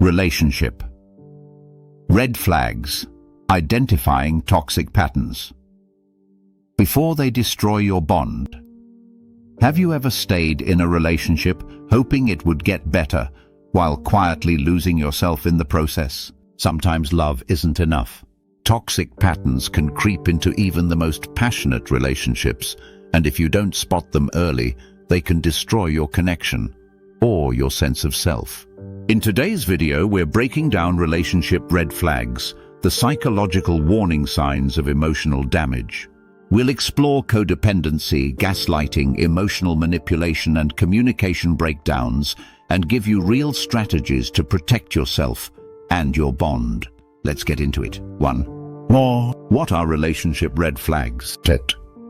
Relationship. Red flags. Identifying toxic patterns. Before they destroy your bond. Have you ever stayed in a relationship hoping it would get better while quietly losing yourself in the process? Sometimes love isn't enough. Toxic patterns can creep into even the most passionate relationships, and if you don't spot them early, they can destroy your connection or your sense of self. In today's video, we're breaking down relationship red flags, the psychological warning signs of emotional damage. We'll explore codependency, gaslighting, emotional manipulation, and communication breakdowns, and give you real strategies to protect yourself and your bond. Let's get into it. 1. What are relationship red flags?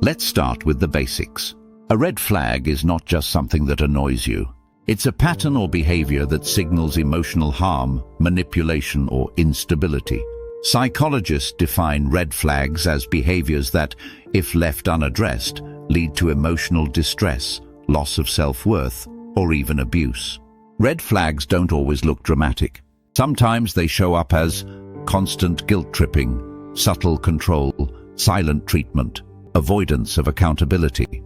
Let's start with the basics. A red flag is not just something that annoys you. It's a pattern or behavior that signals emotional harm, manipulation, or instability. Psychologists define red flags as behaviors that, if left unaddressed, lead to emotional distress, loss of self-worth, or even abuse. Red flags don't always look dramatic. Sometimes they show up as constant guilt-tripping, subtle control, silent treatment, avoidance of accountability.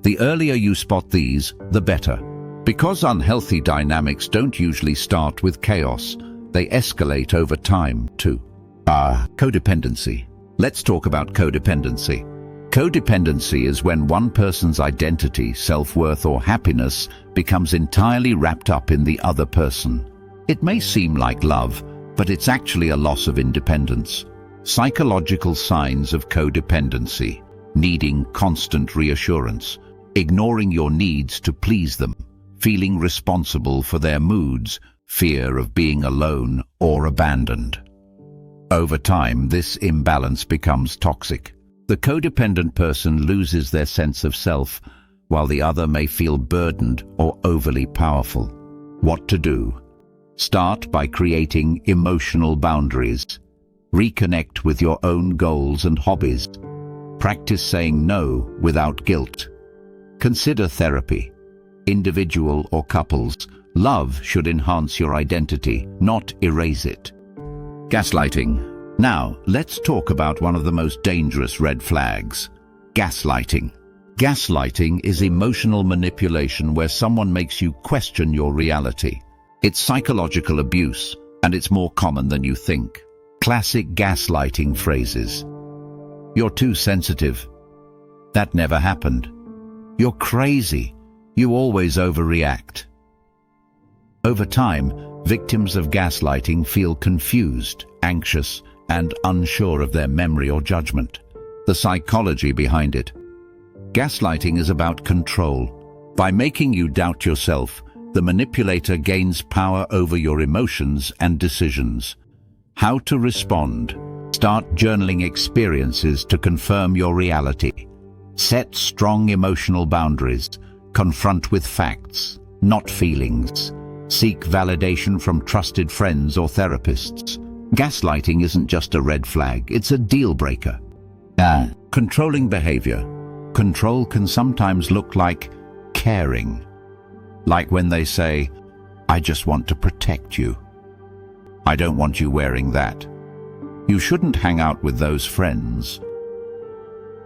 The earlier you spot these, the better. Because unhealthy dynamics don't usually start with chaos, they escalate over time too. Codependency. Let's talk about codependency. Codependency is when one person's identity, self-worth, or happiness becomes entirely wrapped up in the other person. It may seem like love, but it's actually a loss of independence. Psychological signs of codependency: needing constant reassurance, ignoring your needs to please them, feeling responsible for their moods, fear of being alone or abandoned. Over time, this imbalance becomes toxic. The codependent person loses their sense of self, while the other may feel burdened or overly powerful. What to do? Start by creating emotional boundaries. Reconnect with your own goals and hobbies. Practice saying no without guilt. Consider therapy. Individual or couples, love should enhance your identity, not erase it. Gaslighting. Now, let's talk about one of the most dangerous red flags: gaslighting. Gaslighting is emotional manipulation where someone makes you question your reality. It's psychological abuse, and it's more common than you think. Classic gaslighting phrases: "You're too sensitive. That never happened. You're crazy. You always overreact." Over time, victims of gaslighting feel confused, anxious, and unsure of their memory or judgment. The psychology behind it. Gaslighting is about control. By making you doubt yourself, the manipulator gains power over your emotions and decisions. How to respond? Start journaling experiences to confirm your reality. Set strong emotional boundaries. Confront with facts, not feelings. Seek validation from trusted friends or therapists. Gaslighting isn't just a red flag, it's a deal breaker. Controlling behavior. Control can sometimes look like caring. Like when they say, "I just want to protect you. I don't want you wearing that. You shouldn't hang out with those friends."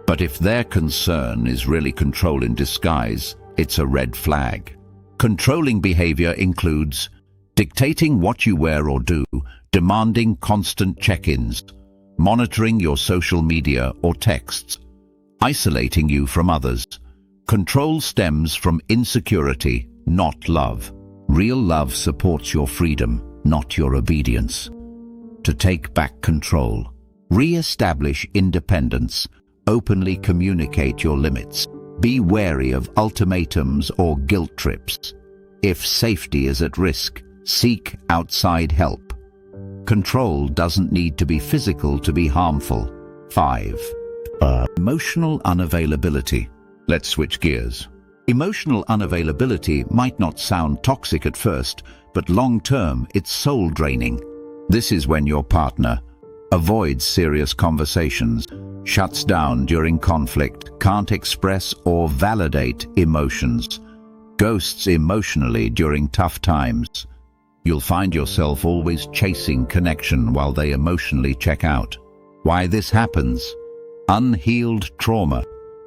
But if their concern is really control in disguise, it's a red flag. Controlling behavior includes dictating what you wear or do, demanding constant check-ins, monitoring your social media or texts, isolating you from others. Control stems from insecurity, not love. Real love supports your freedom, not your obedience. To take back control, re-establish independence, openly communicate your limits. Be wary of ultimatums or guilt trips. If safety is at risk, seek outside help. Control doesn't need to be physical to be harmful. 5. Emotional unavailability. Let's switch gears. Emotional unavailability might not sound toxic at first, but long-term it's soul-draining. This is when your partner avoids serious conversations, shuts down during conflict, can't express or validate emotions, ghosts emotionally during tough times. You'll find yourself always chasing connection while they emotionally check out. Why this happens? Unhealed trauma,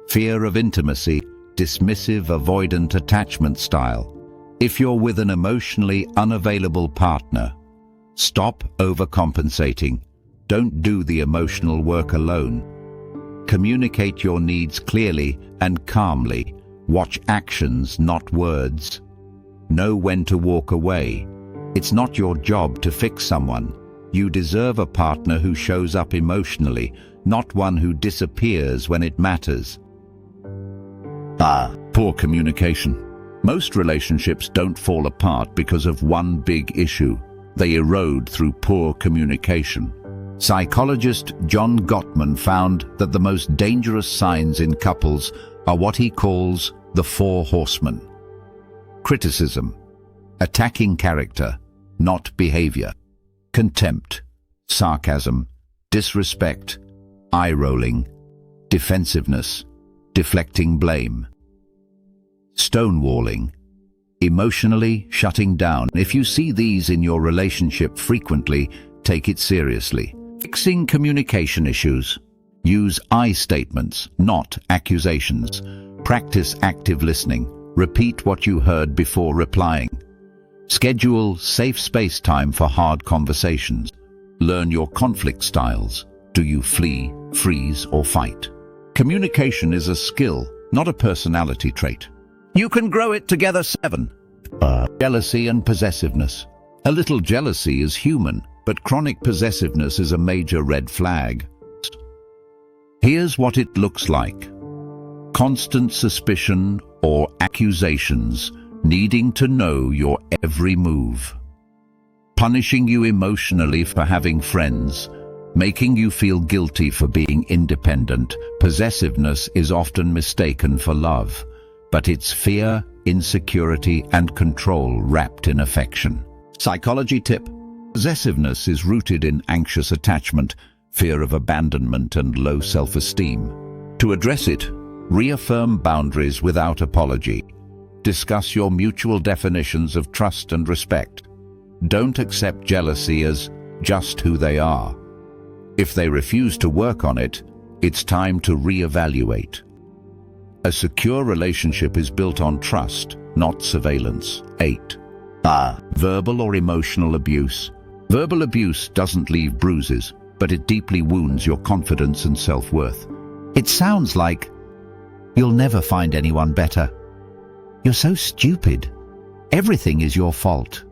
fear of intimacy, dismissive avoidant attachment style. If you're with an emotionally unavailable partner, stop overcompensating. Don't do the emotional work alone. Communicate your needs clearly and calmly. Watch actions, not words. Know when to walk away. It's not your job to fix someone. You deserve a partner who shows up emotionally, not one who disappears when it matters. Poor communication. Most relationships don't fall apart because of one big issue. They erode through poor communication. Psychologist John Gottman found that the most dangerous signs in couples are what he calls the 4 horsemen. Criticism, attacking character, not behavior. Contempt, sarcasm, disrespect, eye-rolling, defensiveness, deflecting blame. Stonewalling, emotionally shutting down. If you see these in your relationship frequently, take it seriously. Fixing communication issues. Use I statements, not accusations. Practice active listening. Repeat what you heard before replying. Schedule safe space time for hard conversations. Learn your conflict styles. Do you flee, freeze, or fight? Communication is a skill, not a personality trait. You can grow it together. 7. Jealousy and possessiveness. A little jealousy is human, but chronic possessiveness is a major red flag. Here's what it looks like. Constant suspicion or accusations, needing to know your every move. Punishing you emotionally for having friends, making you feel guilty for being independent. Possessiveness is often mistaken for love, but it's fear, insecurity, and control wrapped in affection. Psychology tip. Possessiveness is rooted in anxious attachment, fear of abandonment, and low self-esteem. To address it, reaffirm boundaries without apology. Discuss your mutual definitions of trust and respect. Don't accept jealousy as just who they are. If they refuse to work on it, it's time to reevaluate. A secure relationship is built on trust, not surveillance. 8. Verbal or emotional abuse. Verbal abuse doesn't leave bruises, but it deeply wounds your confidence and self-worth. It sounds like, "You'll never find anyone better. You're so stupid. Everything is your fault."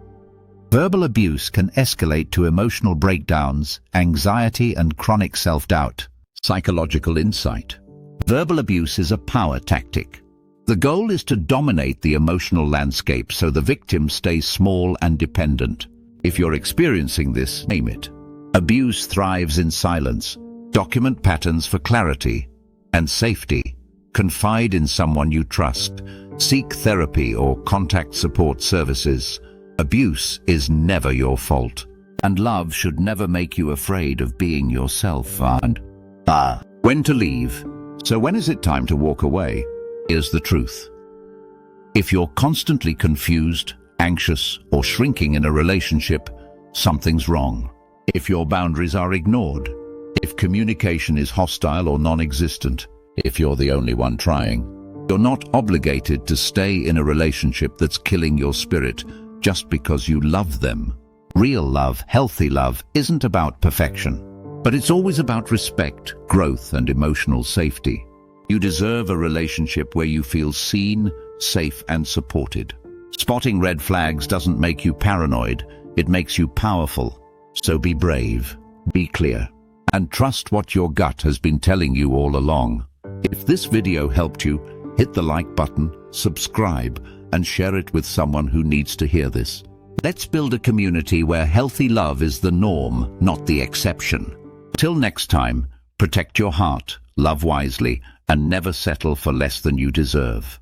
Verbal abuse can escalate to emotional breakdowns, anxiety, and chronic self-doubt. Psychological insight. Verbal abuse is a power tactic. The goal is to dominate the emotional landscape so the victim stays small and dependent. If you're experiencing this, name it. Abuse thrives in silence. Document patterns for clarity and safety. Confide in someone you trust. Seek therapy or contact support services. Abuse is never your fault, and love should never make you afraid of being yourself. And when to leave. So when is it time to walk away? Here's the truth. If you're constantly confused, anxious, or shrinking in a relationship, something's wrong. If your boundaries are ignored, if communication is hostile or non-existent, if you're the only one trying, you're not obligated to stay in a relationship that's killing your spirit just because you love them. Real love, healthy love, isn't about perfection, but it's always about respect, growth, and emotional safety. You deserve a relationship where you feel seen, safe, and supported. Spotting red flags doesn't make you paranoid, it makes you powerful. So be brave, be clear, and trust what your gut has been telling you all along. If this video helped you, hit the like button, subscribe, and share it with someone who needs to hear this. Let's build a community where healthy love is the norm, not the exception. Till next time, protect your heart, love wisely, and never settle for less than you deserve.